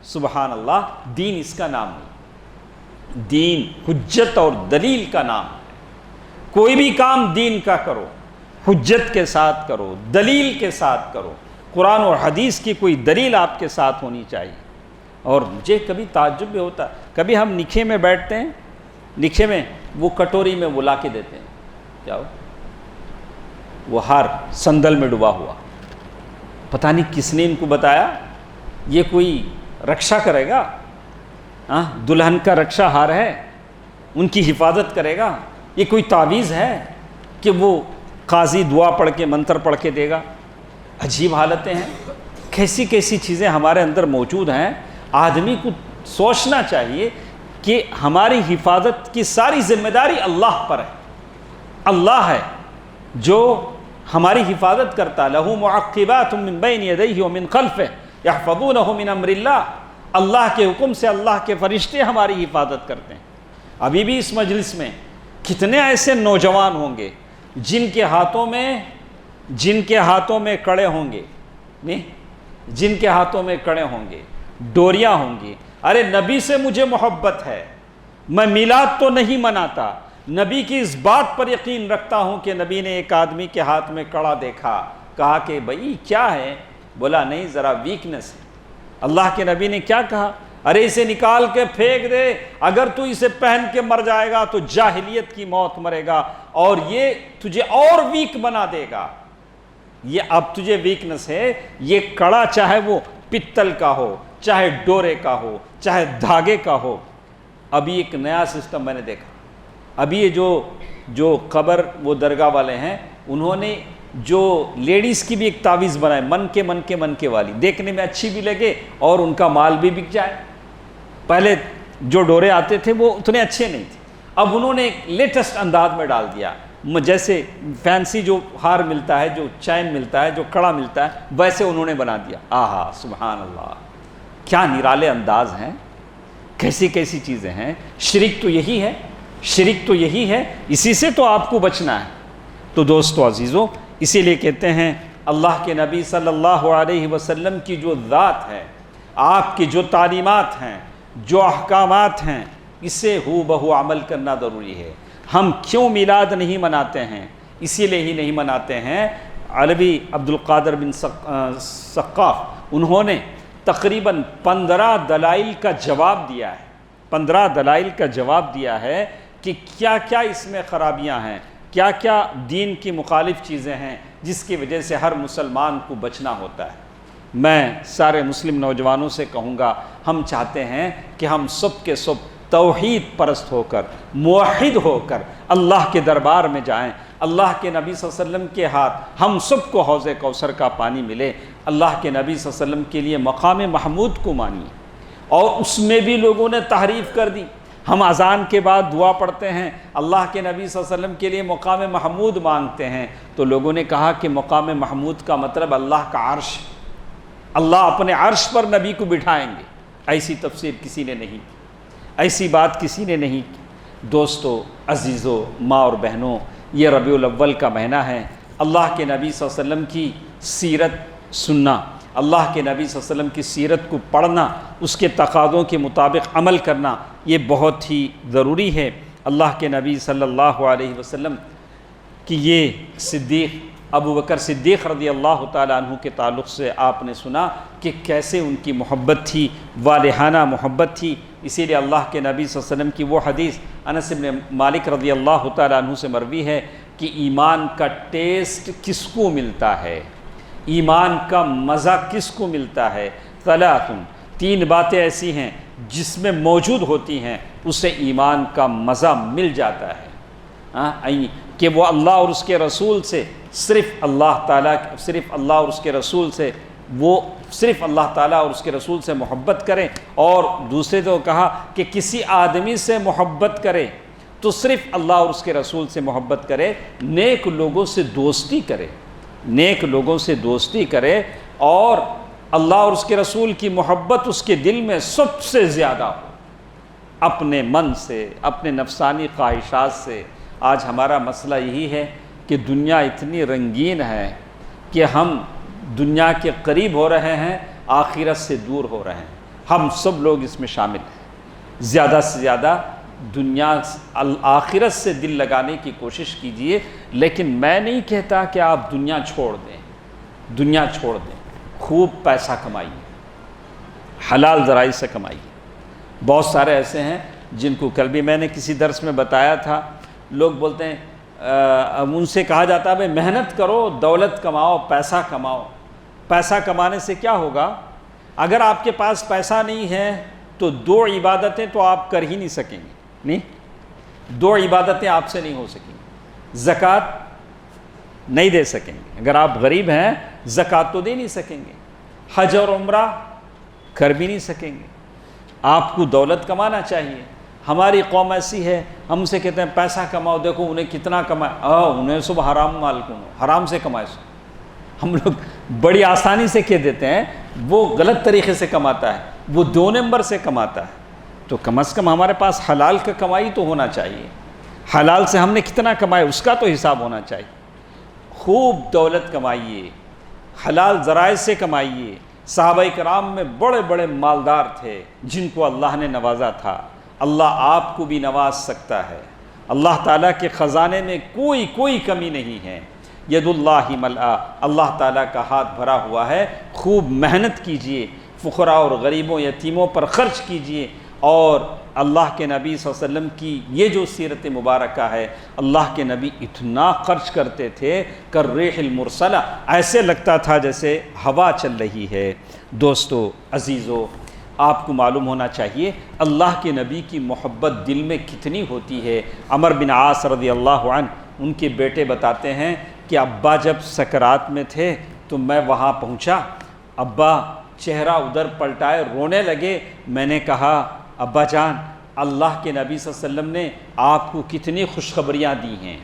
[SPEAKER 1] سبحان اللہ، دین اس کا نام نہیں، دین حجت اور دلیل کا نام ہے۔ کوئی بھی کام دین کا کرو، حجت کے ساتھ کرو، دلیل کے ساتھ کرو، قرآن اور حدیث کی کوئی دلیل آپ کے ساتھ ہونی چاہیے۔ اور مجھے کبھی تعجب بھی ہوتا، کبھی ہم نکھے میں بیٹھتے ہیں، نکھے میں وہ کٹوری میں وہ لا کے دیتے ہیں، کیا ہو وہ ہار سندل میں ڈوبا ہوا، پتہ نہیں کس نے ان کو بتایا یہ کوئی رکشا کرے گا، دلہن کا رکشا ہار ہے، ان کی حفاظت کرے گا، یہ کوئی تعویذ ہے کہ وہ قاضی دعا پڑھ کے منتر پڑھ کے دے گا۔ عجیب حالتیں ہیں، کیسی کیسی چیزیں ہمارے اندر موجود ہیں۔ آدمی کو سوچنا چاہیے کہ ہماری حفاظت کی ساری ذمہ داری اللہ پر ہے، اللہ ہے جو ہماری حفاظت کرتا، لَهُ مُعَقِّبَاتٌ مِّن بَيْنِ يَدَيْهِ وَمِن خَلْفِهِ يَحْفَظُونَهُ مِنْ أَمْرِ اللَّهِ، اللہ کے حکم سے اللہ کے فرشتے ہماری حفاظت کرتے ہیں۔ ابھی بھی اس مجلس میں کتنے ایسے نوجوان ہوں گے جن کے ہاتھوں میں کڑے ہوں گے، جن کے ہاتھوں میں کڑے ہوں گے، ڈوریاں ہوں گی، ارے نبی سے مجھے محبت ہے، میں میلاد تو نہیں مناتا، نبی کی اس بات پر یقین رکھتا ہوں کہ نبی نے ایک آدمی کے ہاتھ میں کڑا دیکھا، کہا کہ بھئی کیا ہے؟ بولا نہیں، ذرا ویکنس ہے۔ اللہ کے نبی نے کیا کہا؟ ارے اسے نکال کے پھینک دے، اگر تو اسے پہن کے مر جائے گا تو جاہلیت کی موت مرے گا، اور یہ تجھے اور ویک بنا دے گا۔ یہ اب تجھے ویکنس ہے، یہ کڑا چاہے وہ پتل کا ہو، چاہے ڈورے کا ہو، چاہے دھاگے کا ہو۔ ابھی ایک نیا سسٹم میں نے دیکھا، ابھی یہ جو قبر وہ درگاہ والے ہیں، انہوں نے جو لیڈیز کی بھی ایک تعویذ بنائے، من کے والی، دیکھنے میں اچھی بھی لگے اور ان کا مال بھی بک جائے۔ پہلے جو ڈورے آتے تھے وہ اتنے اچھے نہیں تھے، اب انہوں نے ایک لیٹسٹ انداز میں ڈال دیا، جیسے فینسی جو ہار ملتا ہے، جو چین ملتا ہے، جو کڑا ملتا ہے، ویسے انہوں نے بنا دیا۔ آہا سبحان اللہ، کیا نرالے انداز ہیں، کیسی کیسی چیزیں ہیں۔ شرک تو یہی ہے، شرک تو یہی ہے، اسی سے تو آپ کو بچنا ہے۔ تو دوستو عزیزو، اسی لیے کہتے ہیں اللہ کے نبی صلی اللہ علیہ وسلم کی جو ذات ہے، آپ کی جو تعلیمات ہیں، جو احکامات ہیں، اسے ہو بہو عمل کرنا ضروری ہے۔ ہم کیوں میلاد نہیں مناتے ہیں؟ اسی لیے ہی نہیں مناتے ہیں۔ علوی عبد القادر بن سقاف، انہوں نے تقریباً 15 دلائل کا جواب دیا ہے، 15 دلائل کا جواب دیا ہے کہ کیا کیا اس میں خرابیاں ہیں، کیا کیا دین کی مخالف چیزیں ہیں جس کی وجہ سے ہر مسلمان کو بچنا ہوتا ہے۔ میں سارے مسلم نوجوانوں سے کہوں گا، ہم چاہتے ہیں کہ ہم سب کے سب توحید پرست ہو کر، موحد ہو کر اللہ کے دربار میں جائیں، اللہ کے نبی صلی اللہ علیہ وسلم کے ہاتھ ہم سب کو حوض کوثر کا پانی ملے، اللہ کے نبی صلی اللہ علیہ وسلم کے لیے مقام محمود کو مانیے۔ اور اس میں بھی لوگوں نے تحریف کر دی۔ ہم اذان کے بعد دعا پڑھتے ہیں، اللہ کے نبی صلی اللہ علیہ وسلم کے لیے مقام محمود مانگتے ہیں، تو لوگوں نے کہا کہ مقام محمود کا مطلب اللہ کا عرش، اللہ اپنے عرش پر نبی کو بٹھائیں گے۔ ایسی تفسیر کسی نے نہیں کی، ایسی بات کسی نے نہیں کی۔ دوستو عزیزو، ماں اور بہنوں، یہ ربیع الاول کا مہینہ ہے۔ اللہ کے نبی صلی اللہ علیہ وسلم کی سیرت سننا، اللہ کے نبی صلی اللہ علیہ وسلم کی سیرت کو پڑھنا، اس کے تقاضوں کے مطابق عمل کرنا، یہ بہت ہی ضروری ہے۔ اللہ کے نبی صلی اللہ علیہ وسلم کی یہ صدیق ابو بکر صدیق رضی اللہ تعالیٰ عنہ کے تعلق سے آپ نے سنا کہ کیسے ان کی محبت تھی، والہانہ محبت تھی۔ اسی لیے اللہ کے نبی صلی اللہ علیہ وسلم کی وہ حدیث انس بن مالک رضی اللہ تعالیٰ عنہ سے مروی ہے کہ ایمان کا ٹیسٹ کس کو ملتا ہے، ایمان کا مزہ کس کو ملتا ہے؟ ثلاث، 3 باتیں ایسی ہیں جس میں موجود ہوتی ہیں، اسے ایمان کا مزہ مل جاتا ہے، کہ وہ اللہ اور اس کے رسول سے صرف اللہ تعالیٰ اور اس کے رسول سے صرف اللہ تعالیٰ اور اس کے رسول سے محبت کریں، اور دوسرے تو کہا کہ کسی آدمی سے محبت کرے تو صرف اللہ اور اس کے رسول سے محبت کرے، نیک لوگوں سے دوستی کرے، نیک لوگوں سے دوستی کرے، اور اللہ اور اس کے رسول کی محبت اس کے دل میں سب سے زیادہ ہو، اپنے من سے، اپنے نفسانی خواہشات سے۔ آج ہمارا مسئلہ یہی ہے کہ دنیا اتنی رنگین ہے کہ ہم دنیا کے قریب ہو رہے ہیں، آخرت سے دور ہو رہے ہیں۔ ہم سب لوگ اس میں شامل ہیں۔ زیادہ سے زیادہ دنیا آخرت سے دل لگانے کی کوشش کیجئے، لیکن میں نہیں کہتا کہ آپ دنیا چھوڑ دیں، دنیا چھوڑ دیں، خوب پیسہ کمائیے، حلال ذرائع سے کمائیے۔ بہت سارے ایسے ہیں جن کو کل بھی میں نے کسی درس میں بتایا تھا، لوگ بولتے ہیں ان سے کہا جاتا ہے بھائی محنت کرو، دولت کماؤ، پیسہ کماؤ۔ پیسہ کمانے سے کیا ہوگا؟ اگر آپ کے پاس پیسہ نہیں ہے تو دو عبادتیں تو آپ کر ہی نہیں سکیں گے، نہیں، دو عبادتیں آپ سے نہیں ہو سکیں گی۔ زکوٰۃ نہیں دے سکیں گے، اگر آپ غریب ہیں زکوٰۃ تو دے نہیں سکیں گے، حج اور عمرہ کر بھی نہیں سکیں گے۔ آپ کو دولت کمانا چاہیے۔ ہماری قوم ایسی ہے، ہم ان سے کہتے ہیں پیسہ کماؤ، دیکھو انہیں کتنا کمائے، انہیں سب حرام مال کو حرام سے کمائے سو۔ ہم لوگ بڑی آسانی سے کہہ دیتے ہیں وہ غلط طریقے سے کماتا ہے، وہ 2 نمبر سے کماتا ہے۔ تو کم از کم ہمارے پاس حلال کا کمائی تو ہونا چاہیے، حلال سے ہم نے کتنا کمایا اس کا تو حساب ہونا چاہیے۔ خوب دولت کمائیے، حلال ذرائع سے کمائیے۔ صحابہ کرام میں بڑے بڑے مالدار تھے جن کو اللہ نے نوازا تھا، اللہ آپ کو بھی نواز سکتا ہے۔ اللہ تعالیٰ کے خزانے میں کوئی کمی نہیں ہے۔ ید اللہ ملآ، اللہ تعالیٰ کا ہاتھ بھرا ہوا ہے۔ خوب محنت کیجئے، فقراء اور غریبوں یتیموں پر خرچ کیجئے، اور اللہ کے نبی صلی اللہ علیہ وسلم کی یہ جو سیرت مبارکہ ہے، اللہ کے نبی اتنا خرچ کرتے تھے کہ ریح المرسلہ، ایسے لگتا تھا جیسے ہوا چل رہی ہے۔ دوستو عزیزو، آپ کو معلوم ہونا چاہیے اللہ کے نبی کی محبت دل میں کتنی ہوتی ہے۔ عمر بن عاص رضی اللہ عنہ، ان کے بیٹے بتاتے ہیں کہ ابا جب سکرات میں تھے تو میں وہاں پہنچا، ابا چہرہ ادھر پلٹائے رونے لگے۔ میں نے کہا ابا جان، اللہ کے نبی صلی اللہ علیہ وسلم نے آپ کو کتنی خوشخبریاں دی ہیں،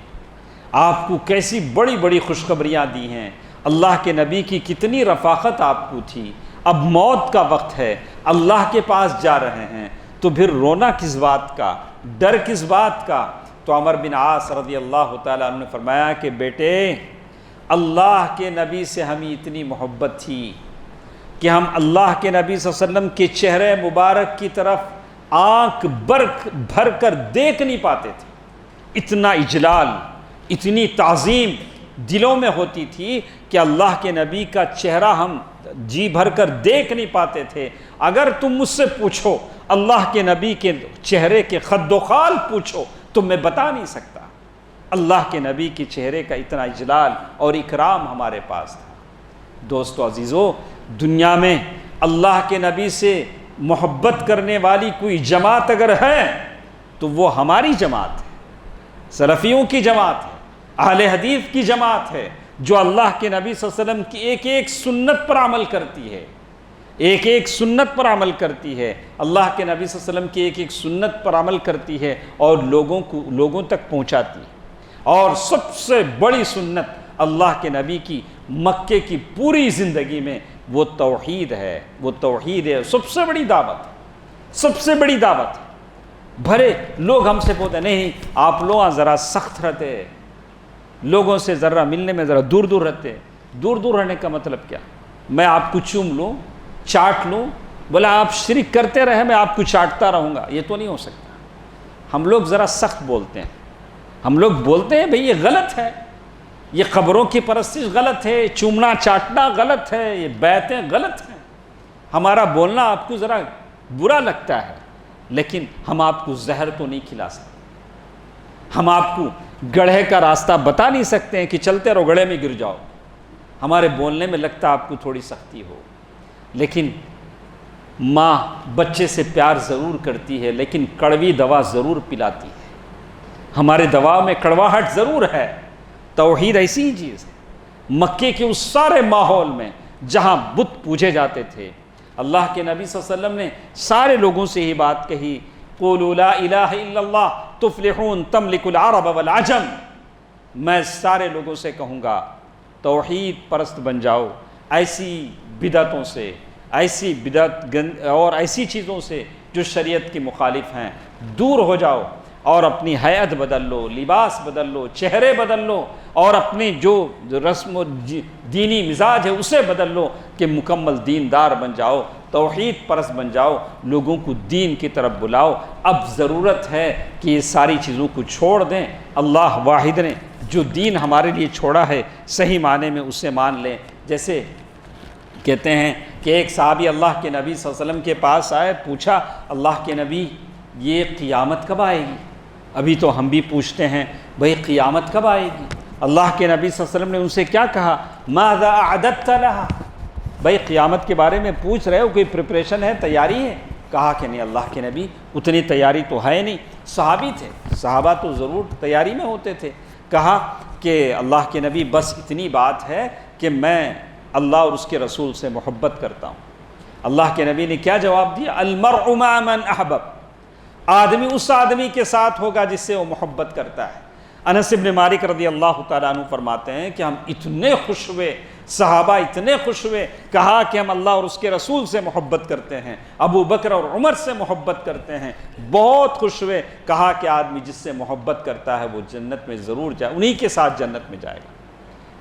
[SPEAKER 1] آپ کو کیسی بڑی بڑی خوشخبریاں دی ہیں، اللہ کے نبی کی کتنی رفاقت آپ کو تھی، اب موت کا وقت ہے، اللہ کے پاس جا رہے ہیں، تو پھر رونا کس بات کا، ڈر کس بات کا؟ تو عمر بن عاص رضی اللہ تعالیٰ عنہ نے فرمایا کہ بیٹے، اللہ کے نبی سے ہمیں اتنی محبت تھی کہ ہم اللہ کے نبی صلی اللہ علیہ وسلم کے چہرے مبارک کی طرف آنکھ بھر کر دیکھ نہیں پاتے تھے۔ اتنا اجلال، اتنی تعظیم دلوں میں ہوتی تھی کہ اللہ کے نبی کا چہرہ ہم جی بھر کر دیکھ نہیں پاتے تھے۔ اگر تم مجھ سے پوچھو اللہ کے نبی کے چہرے کے خد و خال پوچھو تو میں بتا نہیں سکتا۔ اللہ کے نبی کے چہرے کا اتنا اجلال اور اکرام ہمارے پاس تھا۔ دوستو عزیزو، دنیا میں اللہ کے نبی سے محبت کرنے والی کوئی جماعت اگر ہے تو وہ ہماری جماعت ہے، سلفیوں کی جماعت ہے، اہل حدیث کی جماعت ہے، جو اللہ کے نبی صلی اللہ علیہ وسلم کی ایک ایک سنت پر عمل کرتی ہے، ایک ایک سنت پر عمل کرتی ہے، اللہ کے نبی صلی اللہ علیہ وسلم کی ایک ایک سنت پر عمل کرتی ہے اور لوگوں تک پہنچاتی ہے۔ اور سب سے بڑی سنت اللہ کے نبی کی مکے کی پوری زندگی میں وہ توحید ہے، وہ توحید ہے، سب سے بڑی دعوت، سب سے بڑی دعوت۔ بھرے لوگ ہم سے پوچھتے نہیں آپ لوگ ذرا سخت رہتے، لوگوں سے ذرا ملنے میں ذرا دور دور رہتے۔ دور دور رہنے کا مطلب کیا؟ میں آپ کو چوم لوں، چاٹ لوں، بولا آپ شرک کرتے رہے میں آپ کو چاٹتا رہوں گا، یہ تو نہیں ہو سکتا۔ ہم لوگ ذرا سخت بولتے ہیں، ہم لوگ بولتے ہیں بھئی یہ غلط ہے، یہ قبروں کی پرستش غلط ہے، چومنا چاٹنا غلط ہے، یہ بیعتیں غلط ہیں۔ ہمارا بولنا آپ کو ذرا برا لگتا ہے، لیکن ہم آپ کو زہر تو نہیں کھلا سکتے، ہم آپ کو گڑھے کا راستہ بتا نہیں سکتے ہیں کہ چلتے رہو گڑھے میں گر جاؤ۔ ہمارے بولنے میں لگتا آپ کو تھوڑی سختی ہو، لیکن ماں بچے سے پیار ضرور کرتی ہے لیکن کڑوی دوا ضرور پلاتی ہے۔ ہمارے دوا میں کڑواہٹ ضرور ہے۔ توحید ایسی ہی چیز ہے۔ مکے کے اس سارے ماحول میں جہاں بت پوجے جاتے تھے، اللہ کے نبی صلی اللہ علیہ وسلم نے سارے لوگوں سے ہی بات کہی، قولوا لا الہ الا اللہ تفلحون تملک العرب والعجم۔ میں سارے لوگوں سے کہوں گا توحید پرست بن جاؤ، ایسی بدعتوں سے، ایسی بدعت اور ایسی چیزوں سے جو شریعت کی مخالف ہیں دور ہو جاؤ، اور اپنی حیت بدل لو، لباس بدل لو، چہرے بدل لو، اور اپنی جو رسم و دینی مزاج ہے اسے بدل لو کہ مکمل دیندار بن جاؤ۔ توحید پرست بن جاؤ، لوگوں کو دین کی طرف بلاؤ۔ اب ضرورت ہے کہ یہ ساری چیزوں کو چھوڑ دیں، اللہ واحد نے جو دین ہمارے لیے چھوڑا ہے صحیح معنی میں اسے مان لیں۔ جیسے کہتے ہیں کہ ایک صحابی اللہ کے نبی صلی اللہ علیہ وسلم کے پاس آئے، پوچھا اللہ کے نبی یہ قیامت کب آئے گی؟ ابھی تو ہم بھی پوچھتے ہیں بھئی قیامت کب آئے گی؟ اللہ کے نبی صلی اللہ علیہ وسلم نے ان سے کیا کہا؟ ماذا اعددت لها، بھئی قیامت کے بارے میں پوچھ رہے ہو، کوئی پریپریشن ہے، تیاری ہے؟ کہا کہ نہیں اللہ کے نبی اتنی تیاری تو ہے نہیں۔ صحابی تھے، صحابہ تو ضرور تیاری میں ہوتے تھے۔ کہا کہ اللہ کے نبی بس اتنی بات ہے کہ میں اللہ اور اس کے رسول سے محبت کرتا ہوں۔ اللہ کے نبی نے کیا جواب دیا؟ المرء مع من احبب، آدمی اس آدمی کے ساتھ ہوگا جس سے وہ محبت کرتا ہے۔ انس بن مالک رضی اللہ تعالیٰ عنہ فرماتے ہیں کہ ہم اتنے خوش ہوئے، صحابہ اتنے خوش ہوئے، کہا کہ ہم اللہ اور اس کے رسول سے محبت کرتے ہیں، ابو بکر اور عمر سے محبت کرتے ہیں، بہت خوش ہوئے، کہا کہ آدمی جس سے محبت کرتا ہے وہ جنت میں ضرور جائے، انہی کے ساتھ جنت میں جائے گا۔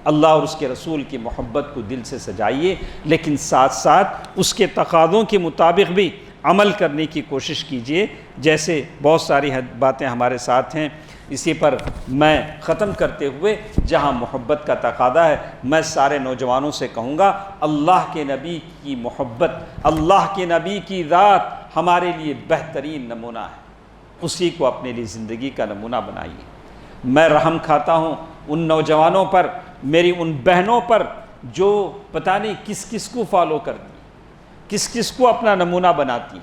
[SPEAKER 1] اللہ اور اس کے رسول کی محبت کو دل سے سجائیے، لیکن ساتھ ساتھ اس کے تقاضوں کے مطابق بھی عمل کرنے کی کوشش کیجیے۔ جیسے بہت ساری باتیں ہمارے ساتھ ہیں، اسی پر میں ختم کرتے ہوئے جہاں محبت کا تقاضا ہے، میں سارے نوجوانوں سے کہوں گا اللہ کے نبی کی محبت، اللہ کے نبی کی ذات ہمارے لیے بہترین نمونہ ہے، اسی کو اپنے لیے زندگی کا نمونہ بنائیے۔ میں رحم کھاتا ہوں ان نوجوانوں پر، میری ان بہنوں پر جو پتہ نہیں کس کس کو فالو کرتی، کس کس کو اپنا نمونہ بناتی،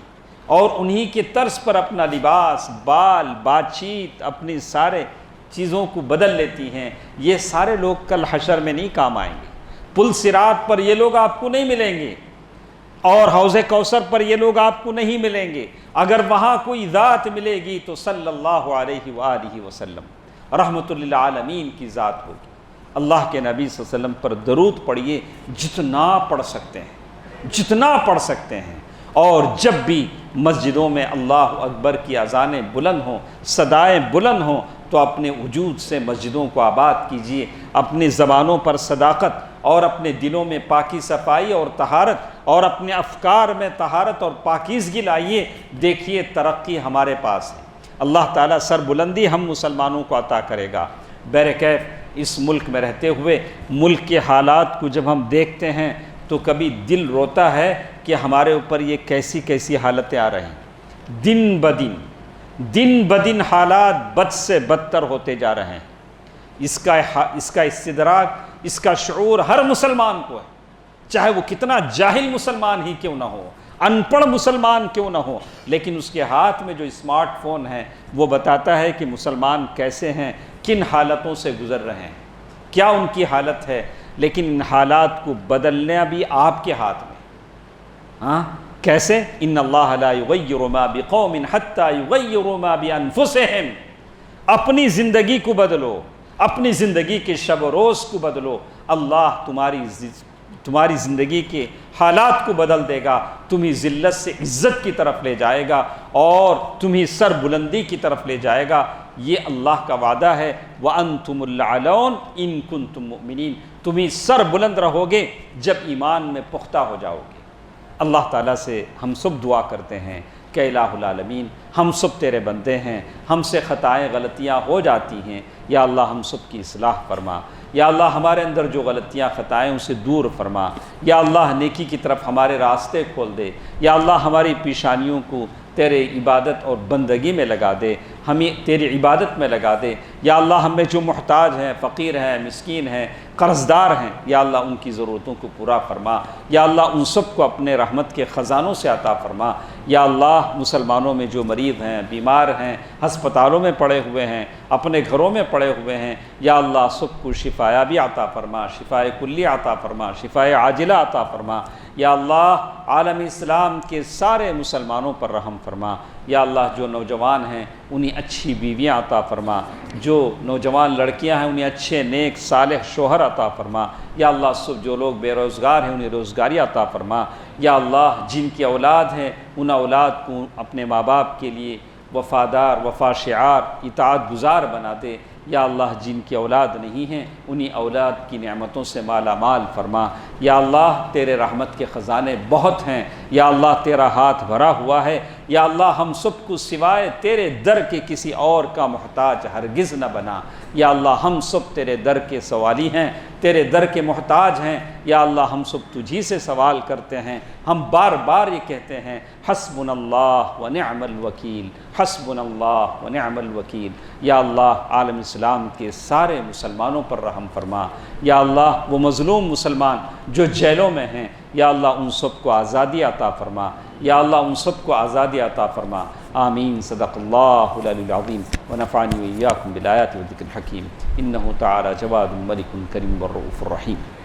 [SPEAKER 1] اور انہی کے طرز پر اپنا لباس، بال، بات چیت، اپنی سارے چیزوں کو بدل لیتی ہیں۔ یہ سارے لوگ کل حشر میں نہیں کام آئیں گے، پل صراط پر یہ لوگ آپ کو نہیں ملیں گے، اور حوض کوثر پر یہ لوگ آپ کو نہیں ملیں گے۔ اگر وہاں کوئی ذات ملے گی تو صلی اللہ علیہ وآلہ وسلم رحمۃ للعالمین کی ذات ہوگی۔ اللہ کے نبی صلی اللہ علیہ وسلم پر درود پڑھیے، جتنا پڑھ سکتے ہیں، جتنا پڑھ سکتے ہیں، اور جب بھی مسجدوں میں اللہ اکبر کی اذانیں بلند ہوں، صدائیں بلند ہوں، تو اپنے وجود سے مسجدوں کو آباد کیجیے، اپنی زبانوں پر صداقت اور اپنے دلوں میں پاکی صفائی اور طہارت، اور اپنے افکار میں طہارت اور پاکیزگی لائیے۔ دیکھیے ترقی ہمارے پاس ہے، اللہ تعالیٰ سر بلندی ہم مسلمانوں کو عطا کرے گا۔ بہرکیف اس ملک میں رہتے ہوئے ملک کے حالات کو جب ہم دیکھتے ہیں تو کبھی دل روتا ہے کہ ہمارے اوپر یہ کیسی کیسی حالتیں آ رہی ہیں۔ دن بدن حالات بد سے بدتر ہوتے جا رہے ہیں۔ اس کا استدراک، اس کا شعور ہر مسلمان کو ہے، چاہے وہ کتنا جاہل مسلمان ہی کیوں نہ ہو، ان پڑھ مسلمان کیوں نہ ہو، لیکن اس کے ہاتھ میں جو اسمارٹ فون ہے وہ بتاتا ہے کہ مسلمان کیسے ہیں، کن حالتوں سے گزر رہے ہیں، کیا ان کی حالت ہے۔ لیکن ان حالات کو بدلنا بھی آپ کے ہاتھ میں۔ کیسے؟ ان اللہ لا یغیر ما بقوم حتی یغیروا ما بانفسہم، اپنی زندگی کو بدلو، اپنی زندگی کے شب و روز کو بدلو، اللہ تمہاری زندگی کے حالات کو بدل دے گا، تمہیں ذلت سے عزت کی طرف لے جائے گا، اور تمہیں سر بلندی کی طرف لے جائے گا۔ یہ اللہ کا وعدہ ہے، وَأَنْتُمُ الْأَعْلَوْنَ إِن كُنتُم مُؤْمِنِينَ، تمہیں سر بلند رہو گے جب ایمان میں پختہ ہو جاؤ گے۔ اللہ تعالیٰ سے ہم سب دعا کرتے ہیں کہ الہ العالمین، ہم سب تیرے بندے ہیں، ہم سے خطائیں غلطیاں ہو جاتی ہیں، یا اللہ ہم سب کی اصلاح فرما، یا اللہ ہمارے اندر جو غلطیاں خطائیں اسے دور فرما، یا اللہ نیکی کی طرف ہمارے راستے کھول دے، یا اللہ ہماری پیشانیوں کو تیرے عبادت اور بندگی میں لگا دے، ہمیں تیری عبادت میں لگا دے، یا اللہ ہم میں جو محتاج ہیں، فقیر ہیں، مسکین ہیں، قرض دار ہیں، یا اللہ ان کی ضرورتوں کو پورا فرما، یا اللہ ان سب کو اپنے رحمت کے خزانوں سے عطا فرما، یا اللہ مسلمانوں میں جو مریض ہیں، بیمار ہیں، ہسپتالوں میں پڑے ہوئے ہیں، اپنے گھروں میں پڑے ہوئے ہیں، یا اللہ سب کو شفایابی عطا فرما، شفائے کلی عطا فرما، شفائے عاجلہ عطا فرما، یا اللہ عالم اسلام کے سارے مسلمانوں پر رحم فرما، یا اللہ جو نوجوان ہیں انہیں اچھی بیویاں عطا فرما، جو نوجوان لڑکیاں ہیں انہیں اچھے نیک صالح شوہر عطا فرما، یا اللہ سب جو لوگ بے روزگار ہیں انہیں روزگاری عطا فرما، یا اللہ جن کی اولاد ہیں ان اولاد کو اپنے ماں باپ کے لیے وفادار، وفا شعار، اطاعت گزار بنا دے، یا اللہ جن کی اولاد نہیں ہیں انہی اولاد کی نعمتوں سے مالا مال فرما، یا اللہ تیرے رحمت کے خزانے بہت ہیں، یا اللہ تیرا ہاتھ بھرا ہوا ہے، یا اللہ ہم سب کو سوائے تیرے در کے کسی اور کا محتاج ہرگز نہ بنا، یا اللہ ہم سب تیرے در کے سوالی ہیں، تیرے در کے محتاج ہیں، یا اللہ ہم سب تجھی سے سوال کرتے ہیں، ہم بار بار یہ کہتے ہیں حسبنا اللہ ونعم الوکیل، حسبنا اللہ ونعم الوکیل۔ یا اللہ عالم اسلام کے سارے مسلمانوں پر رحم فرما، یا اللہ وہ مظلوم مسلمان جو جیلوں میں ہیں، یا اللہ ان سب کو آزادی عطا فرما، یا اللہ ان سب کو آزادی عطا فرما۔ آمین۔ صدق اللہ العلی العظیم ونفعنی وإیاکم بالآیات والذکر الحکیم، انہ تعالی جواد ملک کریم والرؤوف الرحیم۔